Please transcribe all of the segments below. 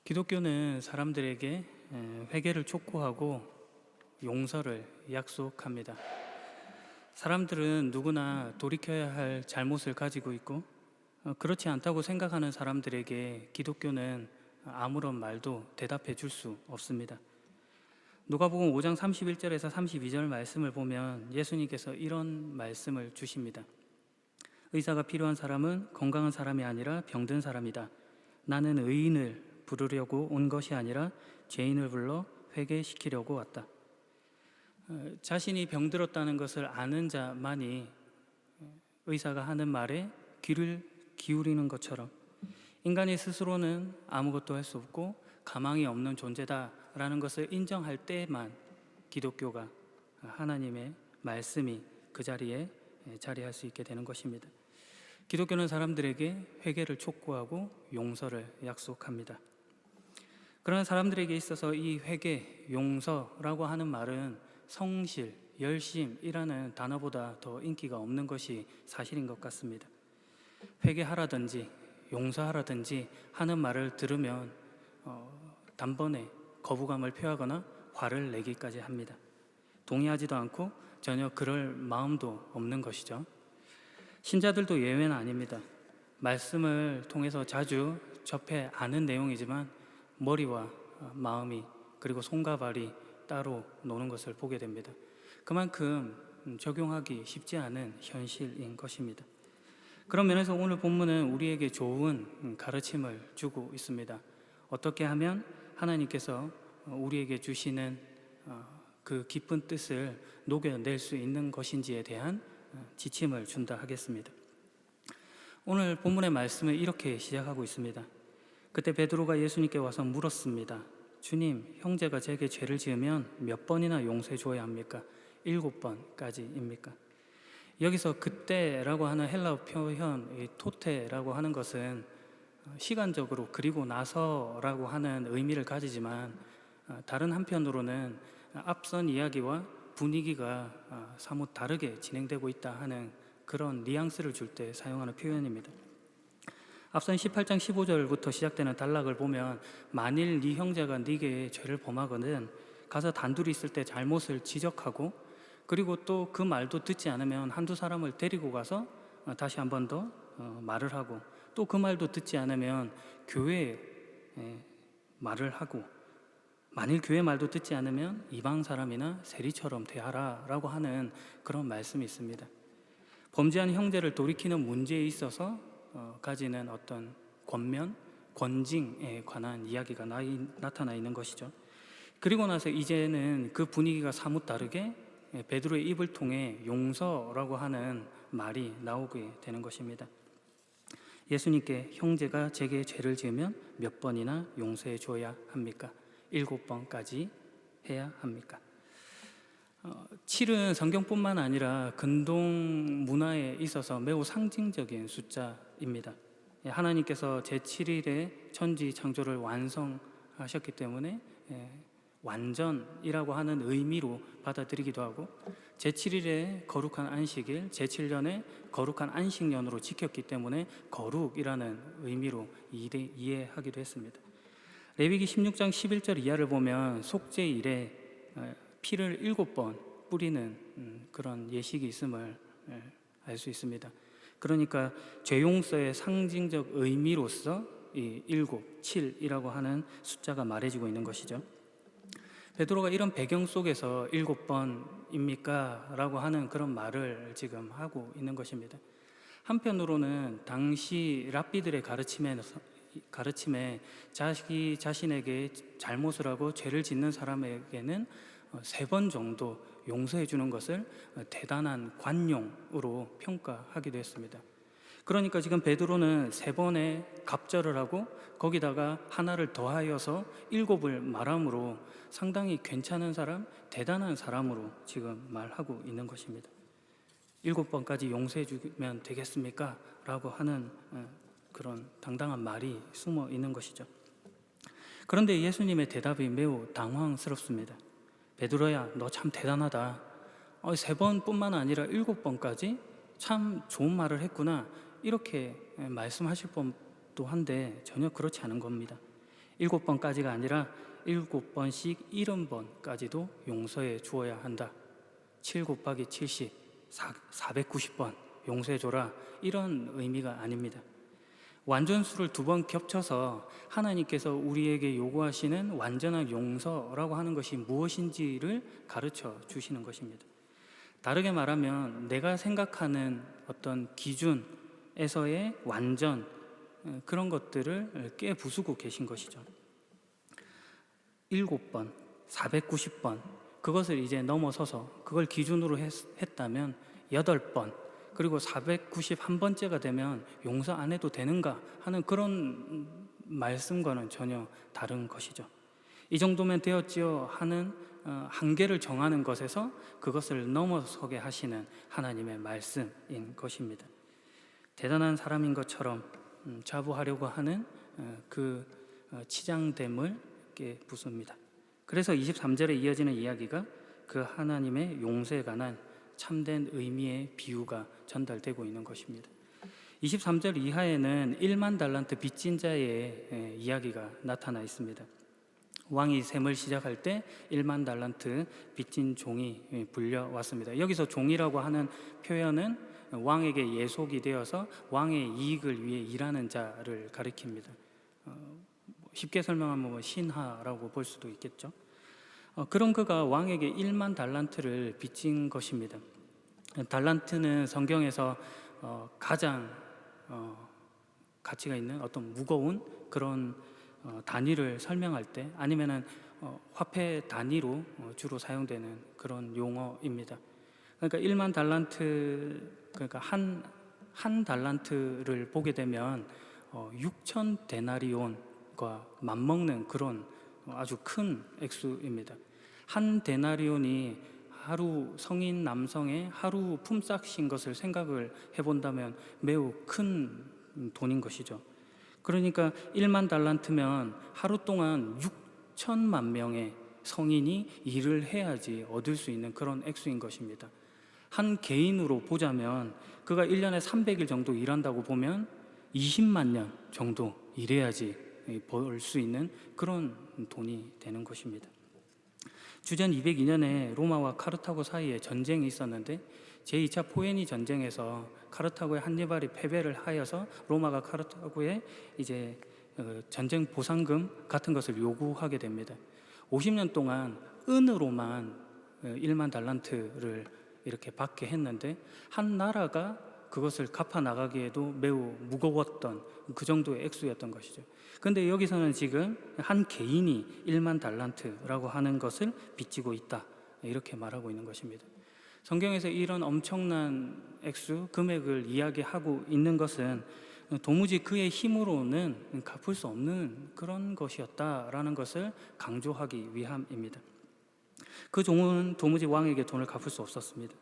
기독교는 사람들에게 회개를 촉구하고 용서를 약속합니다. 사람들은 누구나 돌이켜야 할 잘못을 가지고 있고 그렇지 않다고 생각하는 사람들에게 기독교는 아무런 말도 대답해 줄 수 없습니다. 누가복음 5장 31절에서 32절 말씀을 보면 예수님께서 이런 말씀을 주십니다. 의사가 필요한 사람은 건강한 사람이 아니라 병든 사람이다. 나는 의인을 부르려고 온 것이 아니라 죄인을 불러 회개시키려고 왔다. 자신이 병들었다는 것을 아는 자만이 의사가 하는 말에 귀를 기울이는 것처럼 인간이 스스로는 아무것도 할 수 없고 가망이 없는 존재다라는 것을 인정할 때만 기독교가 하나님의 말씀이 그 자리에 자리할 수 있게 되는 것입니다. 기독교는 사람들에게 회개를 촉구하고 용서를 약속합니다. 그러나 사람들에게 있어서 이 회개, 용서라고 하는 말은 성실, 열심이라는 단어보다 더 인기가 없는 것이 사실인 것 같습니다. 회개하라든지 용서하라든지 하는 말을 들으면 단번에 거부감을 표하거나 화를 내기까지 합니다. 동의하지도 않고 전혀 그럴 마음도 없는 것이죠. 신자들도 예외는 아닙니다. 말씀을 통해서 자주 접해 아는 내용이지만 머리와 마음이 그리고 손과 발이 따로 노는 것을 보게 됩니다. 그만큼 적용하기 쉽지 않은 현실인 것입니다. 그런 면에서 오늘 본문은 우리에게 좋은 가르침을 주고 있습니다. 어떻게 하면 하나님께서 우리에게 주시는 그 깊은 뜻을 녹여낼 수 있는 것인지에 대한 지침을 준다 하겠습니다. 오늘 본문의 말씀을 이렇게 시작하고 있습니다. 그때 베드로가 예수님께 와서 물었습니다. 주님, 형제가 제게 죄를 지으면 몇 번이나 용서해 줘야 합니까? 7번까지입니까? 여기서 그때라고 하는 헬라어 표현 토테라고 하는 것은 시간적으로 그리고 나서라고 하는 의미를 가지지만 다른 한편으로는 앞선 이야기와 분위기가 사뭇 다르게 진행되고 있다 하는 그런 뉘앙스를 줄 때 사용하는 표현입니다. 앞선 18장 15절부터 시작되는 단락을 보면 만일 네 형제가 네게 죄를 범하거든 가서 단둘이 있을 때 잘못을 지적하고 그리고 또 그 말도 듣지 않으면 한두 사람을 데리고 가서 다시 한 번 더 말을 하고 또 그 말도 듣지 않으면 교회에 말을 하고 만일 교회 말도 듣지 않으면 이방 사람이나 세리처럼 대하라 라고 하는 그런 말씀이 있습니다. 범죄한 형제를 돌이키는 문제에 있어서 가지는 어떤 권면, 권징에 관한 이야기가 나타나 있는 것이죠. 그리고 나서 이제는 그 분위기가 사뭇 다르게 베드로의 입을 통해 용서라고 하는 말이 나오게 되는 것입니다. 예수님께 형제가 제게 죄를 지으면 몇 번이나 용서해 줘야 합니까? 7번까지 해야 합니까? 7은 성경뿐만 아니라 근동 문화에 있어서 매우 상징적인 숫자입니다. 하나님께서 제7일에 천지 창조를 완성하셨기 때문에 완전이라고 하는 의미로 받아들이기도 하고 제7일에 거룩한 안식일, 제7년에 거룩한 안식년으로 지켰기 때문에 거룩이라는 의미로 이해하기도 했습니다. 레위기 16장 11절 이하를 보면 속죄일에 피를 7번 뿌리는 그런 예식이 있음을 알 수 있습니다. 그러니까 죄용서의 상징적 의미로서 이 7, 7이라고 하는 숫자가 말해지고 있는 것이죠. 베드로가 이런 배경 속에서 7번입니까? 라고 하는 그런 말을 지금 하고 있는 것입니다. 한편으로는 당시 랍비들의 가르침에 자기 자신에게 잘못을 하고 죄를 짓는 사람에게는 3번 정도 용서해 주는 것을 대단한 관용으로 평가하기도 했습니다. 그러니까 지금 베드로는 3번의 갑절을 하고 거기다가 하나를 더하여서 7을 말함으로 상당히 괜찮은 사람, 대단한 사람으로 지금 말하고 있는 것입니다. 7번까지 용서해 주면 되겠습니까? 라고 하는 그런 당당한 말이 숨어 있는 것이죠. 그런데 예수님의 대답이 매우 당황스럽습니다. 베드로야, 너 참 대단하다. 3번뿐만 아니라 7번까지 참 좋은 말을 했구나. 이렇게 말씀하실 법도 한데 전혀 그렇지 않은 겁니다. 7번까지가 아니라 7번씩 70번까지도 용서해 주어야 한다. 7 곱하기 70, 490번 용서해 줘라. 이런 의미가 아닙니다. 완전수를 2번 겹쳐서 하나님께서 우리에게 요구하시는 완전한 용서라고 하는 것이 무엇인지를 가르쳐 주시는 것입니다. 다르게 말하면 내가 생각하는 어떤 기준에서의 완전, 그런 것들을 깨부수고 계신 것이죠. 7번, 490번 그것을 이제 넘어서서 그걸 기준으로 했다면 8번, 그리고 491번째가 되면 용서 안 해도 되는가 하는 그런 말씀과는 전혀 다른 것이죠. 이 정도면 되었지요 하는 한계를 정하는 것에서 그것을 넘어서게 하시는 하나님의 말씀인 것입니다. 대단한 사람인 것처럼 자부하려고 하는 그 치장됨을 깨부숩니다. 그래서 23절에 이어지는 이야기가 그 하나님의 용서에 관한 참된 의미의 비유가 전달되고 있는 것입니다. 23절 이하에는 1만 달란트 빚진 자의 이야기가 나타나 있습니다. 왕이 셈을 시작할 때 1만 달란트 빚진 종이 불려왔습니다. 여기서 종이라고 하는 표현은 왕에게 예속이 되어서 왕의 이익을 위해 일하는 자를 가리킵니다. 쉽게 설명하면 신하라고 볼 수도 있겠죠. 그런 그가 왕에게 1만 달란트를 빚진 것입니다. 달란트는 성경에서 가장 가치가 있는 어떤 무거운 그런 단위를 설명할 때 아니면은 화폐 단위로 주로 사용되는 그런 용어입니다. 그러니까 1만 달란트, 그러니까 한 달란트를 보게 되면 6천 데나리온과 맞먹는 그런 아주 큰 액수입니다. 한 데나리온이 하루 성인 남성의 하루 품삯인 것을 생각을 해본다면 매우 큰 돈인 것이죠. 그러니까 1만 달란트면 하루 동안 6천만 명의 성인이 일을 해야지 얻을 수 있는 그런 액수인 것입니다. 한 개인으로 보자면 그가 1년에 300일 정도 일한다고 보면 20만 년 정도 일해야지 벌 수 있는 그런 돈이 되는 것입니다. 주전 202년에 로마와 카르타고 사이에 전쟁이 있었는데 제2차 포에니 전쟁에서 카르타고의 한니발이 패배를 하여서 로마가 카르타고에 이제 전쟁 보상금 같은 것을 요구하게 됩니다. 50년 동안 은으로만 1만 달란트를 이렇게 받게 했는데 한 나라가 그것을 갚아 나가기에도 매우 무거웠던 그 정도의 액수였던 것이죠. 그런데 여기서는 지금 한 개인이 1만 달란트라고 하는 것을 빚지고 있다, 이렇게 말하고 있는 것입니다. 성경에서 이런 엄청난 액수, 금액을 이야기하고 있는 것은 도무지 그의 힘으로는 갚을 수 없는 그런 것이었다라는 것을 강조하기 위함입니다. 그 종은 도무지 왕에게 돈을 갚을 수 없었습니다.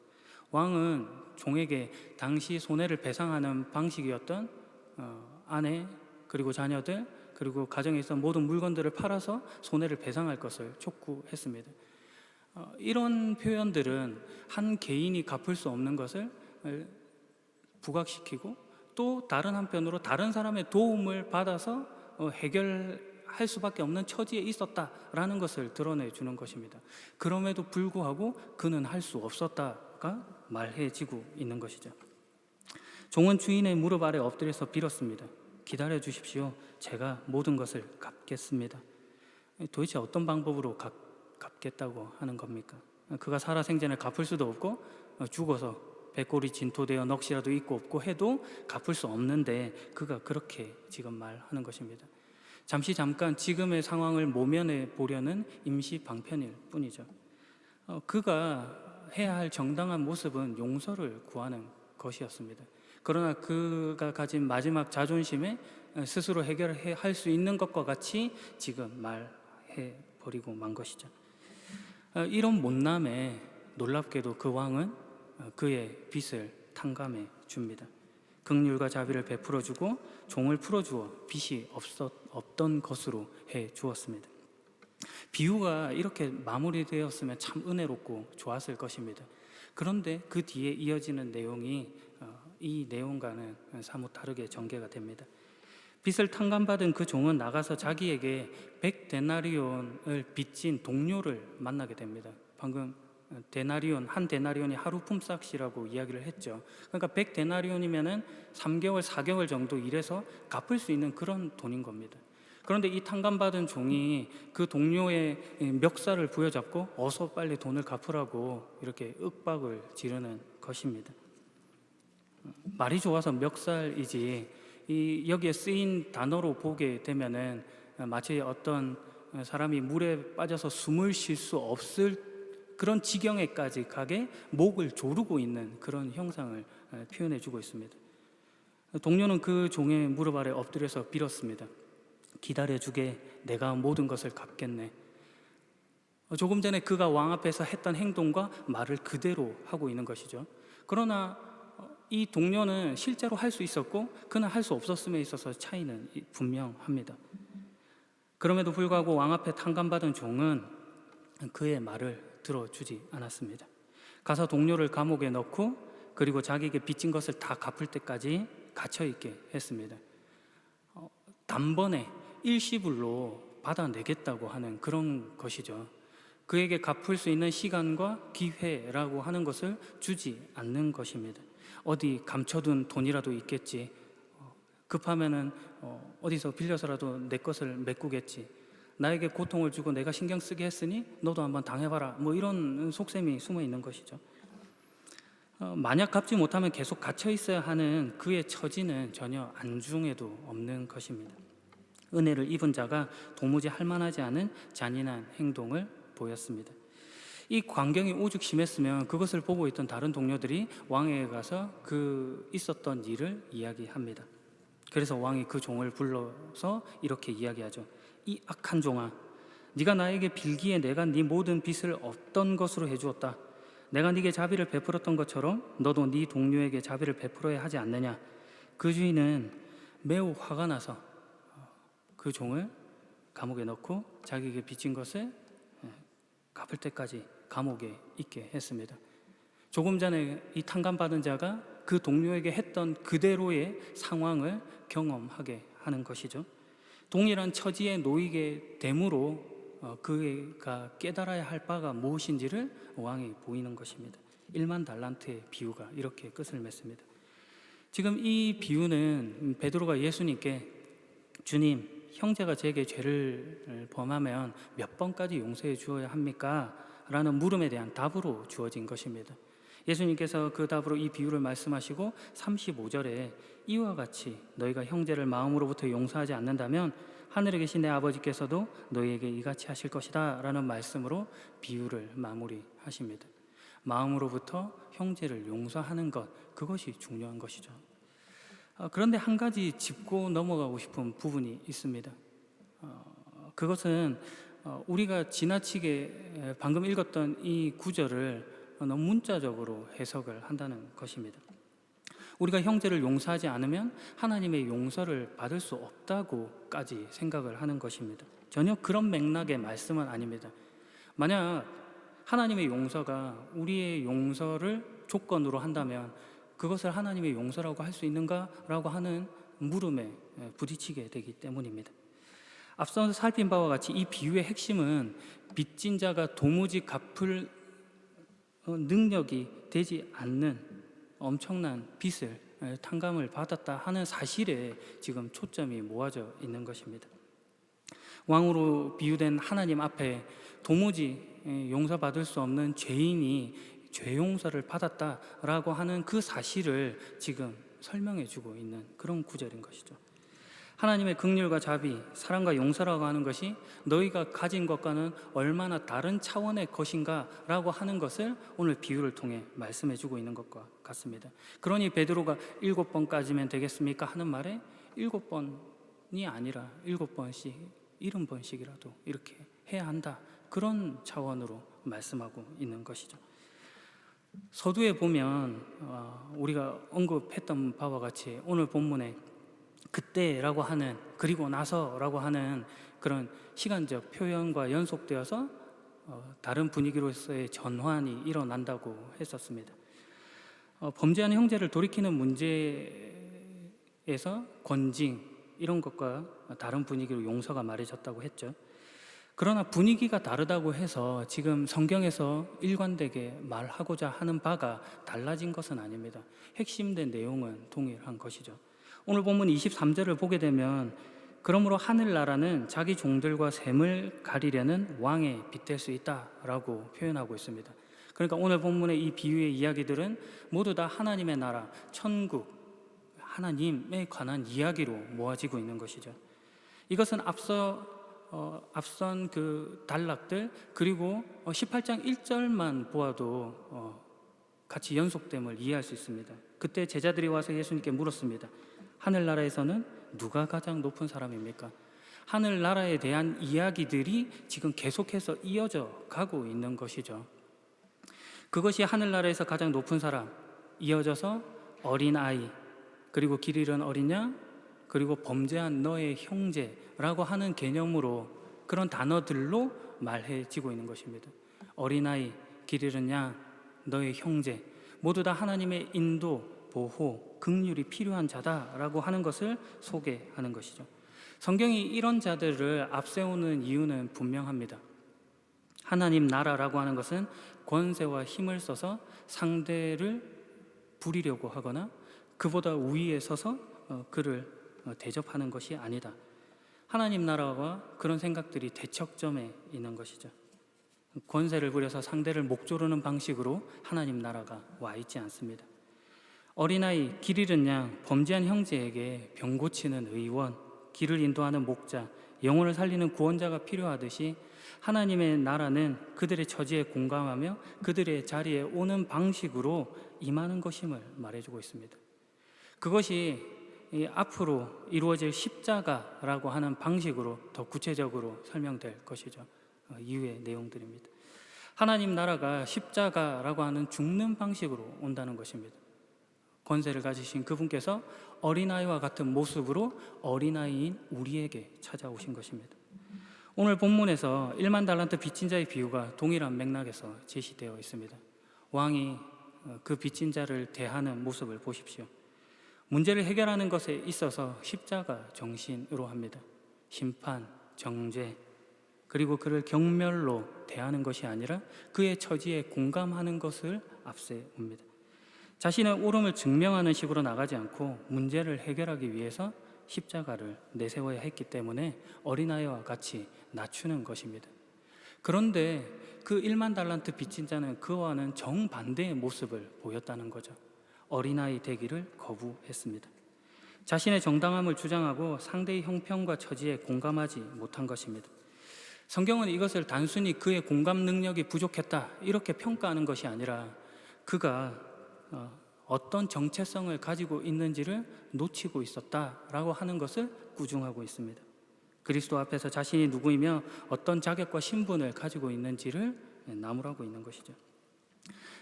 왕은 종에게 당시 손해를 배상하는 방식이었던 아내, 그리고 자녀들, 그리고 가정에 있던 모든 물건들을 팔아서 손해를 배상할 것을 촉구했습니다. 이런 표현들은 한 개인이 갚을 수 없는 것을 부각시키고 또 다른 한편으로 다른 사람의 도움을 받아서 해결할 수밖에 없는 처지에 있었다라는 것을 드러내주는 것입니다. 그럼에도 불구하고 그는 할 수 없었다가 말해지고 있는 것이죠. 종은 주인의 무릎 아래 엎드려서 빌었습니다. 기다려 주십시오. 제가 모든 것을 갚겠습니다. 도대체 어떤 방법으로 갚겠다고 하는 겁니까? 그가 살아생전에 갚을 수도 없고 죽어서 백골이 진토되어 넋이라도 있고 없고 해도 갚을 수 없는데 그가 그렇게 지금 말하는 것입니다. 잠깐 지금의 상황을 모면해 보려는 임시 방편일 뿐이죠. 그가 해야 할 정당한 모습은 용서를 구하는 것이었습니다. 그러나 그가 가진 마지막 자존심에 스스로 해결할 수 있는 것과 같이 지금 말해버리고 만 것이죠. 이런 못남에 놀랍게도 그 왕은 그의 빚을 탕감해 줍니다. 긍휼과 자비를 베풀어 주고 종을 풀어 주어 빚이 없던 것으로 해 주었습니다. 비유가 이렇게 마무리되었으면 참 은혜롭고 좋았을 것입니다. 그런데 그 뒤에 이어지는 내용이 이 내용과는 사뭇 다르게 전개가 됩니다. 빚을 탕감받은 그 종은 나가서 자기에게 100데나리온을 빚진 동료를 만나게 됩니다. 방금 한 데나리온이 하루 품삯이라고 이야기를 했죠. 그러니까 100데나리온이면은 3개월, 4개월 정도 일해서 갚을 수 있는 그런 돈인 겁니다. 그런데 이 탕감받은 종이 그 동료의 멱살을 부여잡고 어서 빨리 돈을 갚으라고 이렇게 윽박을 지르는 것입니다. 말이 좋아서 멱살이지, 여기에 쓰인 단어로 보게 되면은 마치 어떤 사람이 물에 빠져서 숨을 쉴 수 없을 그런 지경에까지 가게 목을 조르고 있는 그런 형상을 표현해 주고 있습니다. 동료는 그 종의 무릎 아래 엎드려서 빌었습니다. 기다려주게, 내가 모든 것을 갚겠네. 조금 전에 그가 왕 앞에서 했던 행동과 말을 그대로 하고 있는 것이죠. 그러나 이 동료는 실제로 할 수 있었고 그는 할 수 없었음에 있어서 차이는 분명합니다. 그럼에도 불구하고 왕 앞에 탕감받은 종은 그의 말을 들어주지 않았습니다. 가서 동료를 감옥에 넣고 그리고 자기에게 빚진 것을 다 갚을 때까지 갇혀있게 했습니다. 단번에 일시불로 받아내겠다고 하는 그런 것이죠. 그에게 갚을 수 있는 시간과 기회라고 하는 것을 주지 않는 것입니다. 어디 감춰둔 돈이라도 있겠지, 급하면은 어디서 빌려서라도 내 것을 메꾸겠지, 나에게 고통을 주고 내가 신경 쓰게 했으니 너도 한번 당해봐라, 뭐 이런 속셈이 숨어 있는 것이죠. 만약 갚지 못하면 계속 갇혀 있어야 하는 그의 처지는 전혀 안중에도 없는 것입니다. 은혜를 입은 자가 도무지 할 만하지 않은 잔인한 행동을 보였습니다. 이 광경이 오죽 심했으면 그것을 보고 있던 다른 동료들이 왕에게 가서 그 있었던 일을 이야기합니다. 그래서 왕이 그 종을 불러서 이렇게 이야기하죠. 이 악한 종아, 네가 나에게 빌기에 내가 네 모든 빚을 없던 것으로 해주었다. 내가 네게 자비를 베풀었던 것처럼 너도 네 동료에게 자비를 베풀어야 하지 않느냐. 그 주인은 매우 화가 나서 그 종을 감옥에 넣고 자기에게 빚진 것을 갚을 때까지 감옥에 있게 했습니다. 조금 전에 이 탕감받은 자가 그 동료에게 했던 그대로의 상황을 경험하게 하는 것이죠. 동일한 처지에 놓이게 됨으로 그가 깨달아야 할 바가 무엇인지를 왕이 보이는 것입니다. 1만 달란트의 비유가 이렇게 끝을 맺습니다. 지금 이 비유는 베드로가 예수님께 주님, 형제가 제게 죄를 범하면 몇 번까지 용서해 주어야 합니까? 라는 물음에 대한 답으로 주어진 것입니다. 예수님께서 그 답으로 이 비유를 말씀하시고 35절에 이와 같이 너희가 형제를 마음으로부터 용서하지 않는다면 하늘에 계신 내 아버지께서도 너희에게 이같이 하실 것이다 라는 말씀으로 비유를 마무리하십니다. 마음으로부터 형제를 용서하는 것, 그것이 중요한 것이죠. 그런데 한 가지 짚고 넘어가고 싶은 부분이 있습니다. 그것은 우리가 지나치게 방금 읽었던 이 구절을 너무 문자적으로 해석을 한다는 것입니다. 우리가 형제를 용서하지 않으면 하나님의 용서를 받을 수 없다고까지 생각을 하는 것입니다. 전혀 그런 맥락의 말씀은 아닙니다. 만약 하나님의 용서가 우리의 용서를 조건으로 한다면 그것을 하나님의 용서라고 할 수 있는가라고 하는 물음에 부딪히게 되기 때문입니다. 앞서 살핀 바와 같이 이 비유의 핵심은 빚진 자가 도무지 갚을 능력이 되지 않는 엄청난 빚을 탕감을 받았다 하는 사실에 지금 초점이 모아져 있는 것입니다. 왕으로 비유된 하나님 앞에 도무지 용서받을 수 없는 죄인이 죄 용서를 받았다라고 하는 그 사실을 지금 설명해 주고 있는 그런 구절인 것이죠. 하나님의 긍휼과 자비, 사랑과 용서라고 하는 것이 너희가 가진 것과는 얼마나 다른 차원의 것인가 라고 하는 것을 오늘 비유를 통해 말씀해 주고 있는 것과 같습니다. 그러니 베드로가 7번까지면 되겠습니까? 하는 말에 7번이 아니라 7번씩, 70번씩이라도 이렇게 해야 한다, 그런 차원으로 말씀하고 있는 것이죠. 서두에 보면 우리가 언급했던 바와 같이 오늘 본문에 그때라고 하는, 그리고 나서라고 하는 그런 시간적 표현과 연속되어서 다른 분위기로서의 전환이 일어난다고 했었습니다. 범죄하는 형제를 돌이키는 문제에서 권징, 이런 것과 다른 분위기로 용서가 말해졌다고 했죠. 그러나 분위기가 다르다고 해서 지금 성경에서 일관되게 말하고자 하는 바가 달라진 것은 아닙니다. 핵심된 내용은 동일한 것이죠. 오늘 본문 23절을 보게 되면 그러므로 하늘나라는 자기 종들과 샘을 가리려는 왕에 빗댈 수 있다라고 표현하고 있습니다. 그러니까 오늘 본문의 이 비유의 이야기들은 모두 다 하나님의 나라, 천국, 하나님에 관한 이야기로 모아지고 있는 것이죠. 이것은 앞선 그 단락들 그리고 18장 1절만 보아도 같이 연속됨을 이해할 수 있습니다. 그때 제자들이 와서 예수님께 물었습니다. 하늘나라에서는 누가 가장 높은 사람입니까? 하늘나라에 대한 이야기들이 지금 계속해서 이어져 가고 있는 것이죠. 그것이 하늘나라에서 가장 높은 사람, 이어져서 어린아이, 그리고 길 잃은 어린 양, 그리고 범죄한 너의 형제라고 하는 개념으로 그런 단어들로 말해지고 있는 것입니다. 어린아이, 길 잃은 양, 너의 형제 모두 다 하나님의 인도, 보호, 긍휼이 필요한 자다라고 하는 것을 소개하는 것이죠. 성경이 이런 자들을 앞세우는 이유는 분명합니다. 하나님 나라라고 하는 것은 권세와 힘을 써서 상대를 부리려고 하거나 그보다 우위에 서서 그를 대접하는 것이 아니다. 하나님 나라와 그런 생각들이 대척점에 있는 것이죠. 권세를 부려서 상대를 목조르는 방식으로 하나님 나라가 와 있지 않습니다. 어린아이, 길 잃은 양, 범죄한 형제에게 병 고치는 의원, 길을 인도하는 목자, 영혼을 살리는 구원자가 필요하듯이 하나님의 나라는 그들의 처지에 공감하며 그들의 자리에 오는 방식으로 임하는 것임을 말해주고 있습니다. 그것이 앞으로 이루어질 십자가라고 하는 방식으로 더 구체적으로 설명될 것이죠. 이후의 내용들입니다. 하나님 나라가 십자가라고 하는 죽는 방식으로 온다는 것입니다. 권세를 가지신 그분께서 어린아이와 같은 모습으로 어린아이인 우리에게 찾아오신 것입니다. 오늘 본문에서 1만 달란트 빚진 자의 비유가 동일한 맥락에서 제시되어 있습니다. 왕이 그 빚진 자를 대하는 모습을 보십시오. 문제를 해결하는 것에 있어서 십자가 정신으로 합니다. 심판, 정죄, 그리고 그를 경멸로 대하는 것이 아니라 그의 처지에 공감하는 것을 앞세웁니다. 자신의 옳음을 증명하는 식으로 나가지 않고 문제를 해결하기 위해서 십자가를 내세워야 했기 때문에 어린아이와 같이 낮추는 것입니다. 그런데 그 1만 달란트 빚진 자는 그와는 정반대의 모습을 보였다는 거죠. 어린아이 되기를 거부했습니다. 자신의 정당함을 주장하고 상대의 형편과 처지에 공감하지 못한 것입니다. 성경은 이것을 단순히 그의 공감 능력이 부족했다 이렇게 평가하는 것이 아니라 그가 어떤 정체성을 가지고 있는지를 놓치고 있었다라고 하는 것을 구중하고 있습니다. 그리스도 앞에서 자신이 누구이며 어떤 자격과 신분을 가지고 있는지를 나무라고 있는 것이죠.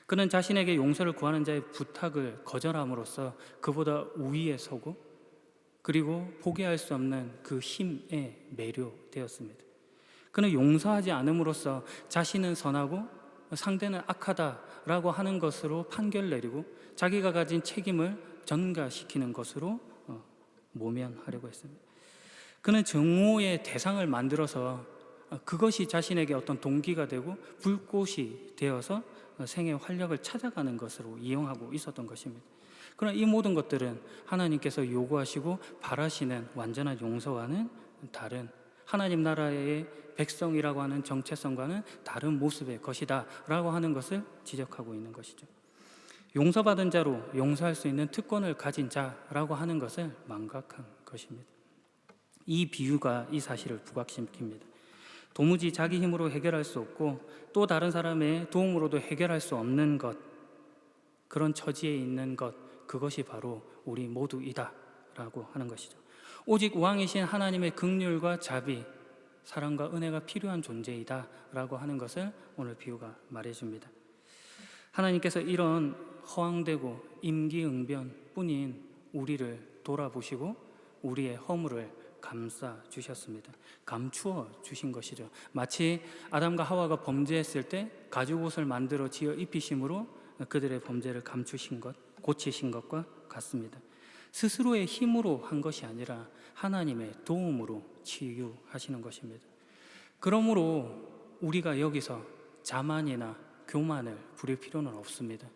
그는 자신에게 용서를 구하는 자의 부탁을 거절함으로써 그보다 우위에 서고 그리고 포기할 수 없는 그 힘에 매료되었습니다. 그는 용서하지 않음으로써 자신은 선하고 상대는 악하다라고 하는 것으로 판결 내리고 자기가 가진 책임을 전가시키는 것으로 모면하려고 했습니다. 그는 증오의 대상을 만들어서 그것이 자신에게 어떤 동기가 되고 불꽃이 되어서 생의 활력을 찾아가는 것으로 이용하고 있었던 것입니다. 그러나 이 모든 것들은 하나님께서 요구하시고 바라시는 완전한 용서와는 다른 하나님 나라의 백성이라고 하는 정체성과는 다른 모습의 것이다 라고 하는 것을 지적하고 있는 것이죠. 용서받은 자로 용서할 수 있는 특권을 가진 자라고 하는 것을 망각한 것입니다. 이 비유가 이 사실을 부각시킵니다. 도무지 자기 힘으로 해결할 수 없고 또 다른 사람의 도움으로도 해결할 수 없는 것, 그런 처지에 있는 것, 그것이 바로 우리 모두이다 라고 하는 것이죠. 오직 왕이신 하나님의 긍휼과 자비, 사랑과 은혜가 필요한 존재이다 라고 하는 것을 오늘 비유가 말해줍니다. 하나님께서 이런 허황되고 임기응변뿐인 우리를 돌아보시고 우리의 허물을 감싸 주셨습니다. 감추어 주신 것이죠. 마치 아담과 하와가 범죄했을 때 가죽옷을 만들어 지어 입히심으로 그들의 범죄를 감추신 것, 고치신 것과 같습니다. 스스로의 힘으로 한 것이 아니라 하나님의 도움으로 치유하시는 것입니다. 그러므로 우리가 여기서 자만이나 교만을 부릴 필요는 없습니다.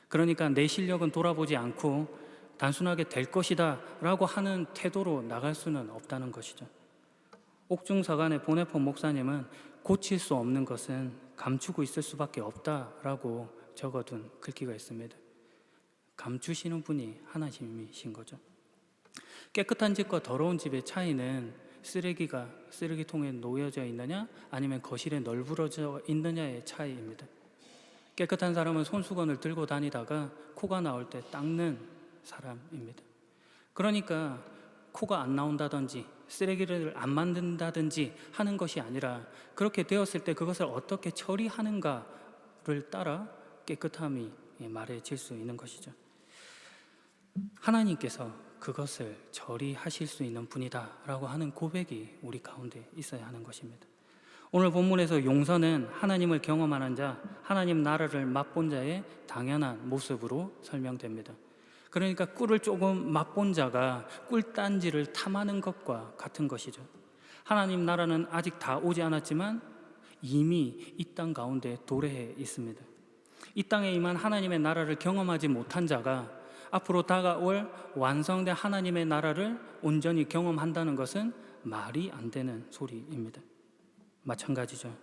그러니까 내 실력은 돌아보지 않고 단순하게 될 것이다 라고 하는 태도로 나갈 수는 없다는 것이죠. 옥중서간의 보네폰 목사님은 고칠 수 없는 것은 감추고 있을 수밖에 없다라고 적어둔 글귀가 있습니다. 감추시는 분이 하나님이신 거죠. 깨끗한 집과 더러운 집의 차이는 쓰레기가 쓰레기통에 놓여져 있느냐 아니면 거실에 널브러져 있느냐의 차이입니다. 깨끗한 사람은 손수건을 들고 다니다가 코가 나올 때 닦는 사람입니다. 그러니까 코가 안 나온다든지 쓰레기를 안 만든다든지 하는 것이 아니라 그렇게 되었을 때 그것을 어떻게 처리하는가를 따라 깨끗함이 말해질 수 있는 것이죠. 하나님께서 그것을 처리하실 수 있는 분이다 라고 하는 고백이 우리 가운데 있어야 하는 것입니다. 오늘 본문에서 용서는 하나님을 경험하는 자, 하나님 나라를 맛본 자의 당연한 모습으로 설명됩니다. 그러니까 꿀을 조금 맛본 자가 꿀단지를 탐하는 것과 같은 것이죠. 하나님 나라는 아직 다 오지 않았지만 이미 이 땅 가운데 도래해 있습니다. 이 땅에 임한 하나님의 나라를 경험하지 못한 자가 앞으로 다가올 완성된 하나님의 나라를 온전히 경험한다는 것은 말이 안 되는 소리입니다. 마찬가지죠.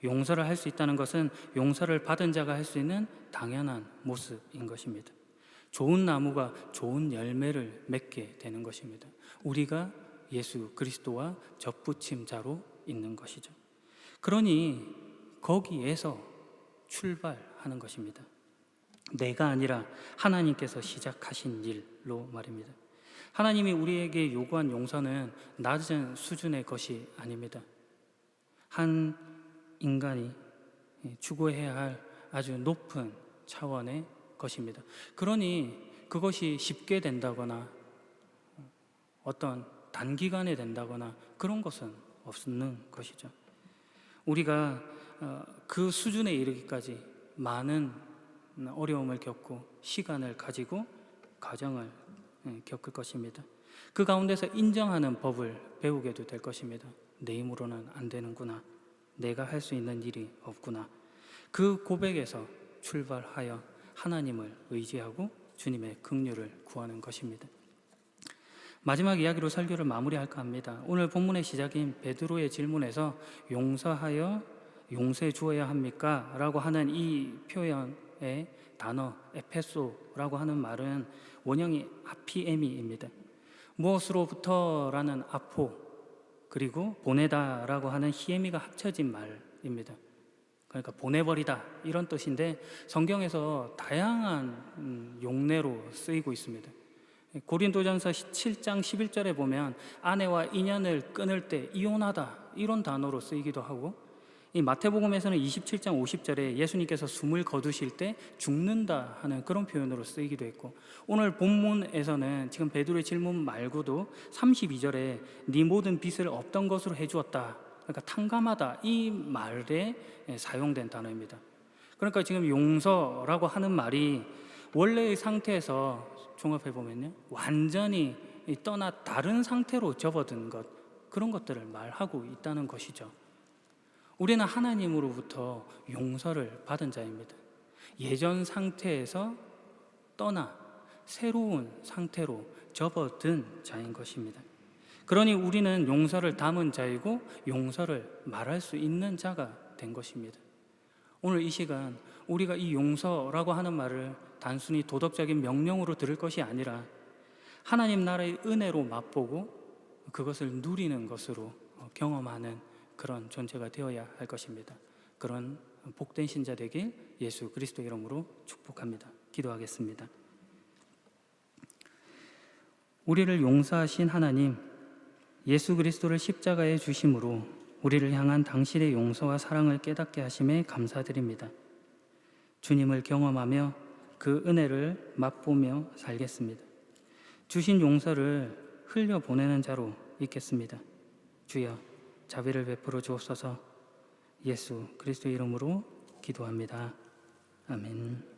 용서를 할 수 있다는 것은 용서를 받은 자가 할 수 있는 당연한 모습인 것입니다. 좋은 나무가 좋은 열매를 맺게 되는 것입니다. 우리가 예수 그리스도와 접붙임 자로 있는 것이죠. 그러니 거기에서 출발하는 것입니다. 내가 아니라 하나님께서 시작하신 일로 말입니다. 하나님이 우리에게 요구한 용서는 낮은 수준의 것이 아닙니다. 한 인간이 추구해야 할 아주 높은 차원의 것입니다. 그러니 그것이 쉽게 된다거나 어떤 단기간에 된다거나 그런 것은 없는 것이죠. 우리가 그 수준에 이르기까지 많은 어려움을 겪고 시간을 가지고 과정을 겪을 것입니다. 그 가운데서 인정하는 법을 배우게도 될 것입니다. 내 힘으로는 안 되는구나. 내가 할 수 있는 일이 없구나. 그 고백에서 출발하여 하나님을 의지하고 주님의 긍휼을 구하는 것입니다. 마지막 이야기로 설교를 마무리할까 합니다. 오늘 본문의 시작인 베드로의 질문에서 용서하여 용서해 주어야 합니까? 라고 하는 이 표현의 단어 에페소라고 하는 말은 원형이 아피에미입니다. 무엇으로부터라는 아포 그리고 보내다라고 하는 히에미가 합쳐진 말입니다. 그러니까 보내버리다 이런 뜻인데 성경에서 다양한 용례로 쓰이고 있습니다. 고린도전서 7장 11절에 보면 아내와 인연을 끊을 때 이혼하다 이런 단어로 쓰이기도 하고 이 마태복음에서는 27장 50절에 예수님께서 숨을 거두실 때 죽는다 하는 그런 표현으로 쓰이기도 했고 오늘 본문에서는 지금 베드로의 질문 말고도 32절에 네 모든 빚을 없던 것으로 해주었다 그러니까 탕감하다 이 말에 사용된 단어입니다. 그러니까 지금 용서라고 하는 말이 원래의 상태에서 종합해보면요 완전히 떠나 다른 상태로 접어든 것 그런 것들을 말하고 있다는 것이죠. 우리는 하나님으로부터 용서를 받은 자입니다. 예전 상태에서 떠나 새로운 상태로 접어든 자인 것입니다. 그러니 우리는 용서를 담은 자이고 용서를 말할 수 있는 자가 된 것입니다. 오늘 이 시간 우리가 이 용서라고 하는 말을 단순히 도덕적인 명령으로 들을 것이 아니라 하나님 나라의 은혜로 맛보고 그것을 누리는 것으로 경험하는 그런 존재가 되어야 할 것입니다. 그런 복된 신자 되길 예수 그리스도 이름으로 축복합니다. 기도하겠습니다. 우리를 용서하신 하나님, 예수 그리스도를 십자가에 주심으로 우리를 향한 당신의 용서와 사랑을 깨닫게 하심에 감사드립니다. 주님을 경험하며 그 은혜를 맛보며 살겠습니다. 주신 용서를 흘려보내는 자로 있겠습니다. 주여 자비를 베풀어 주옵소서. 예수 그리스도 이름으로 기도합니다. 아멘.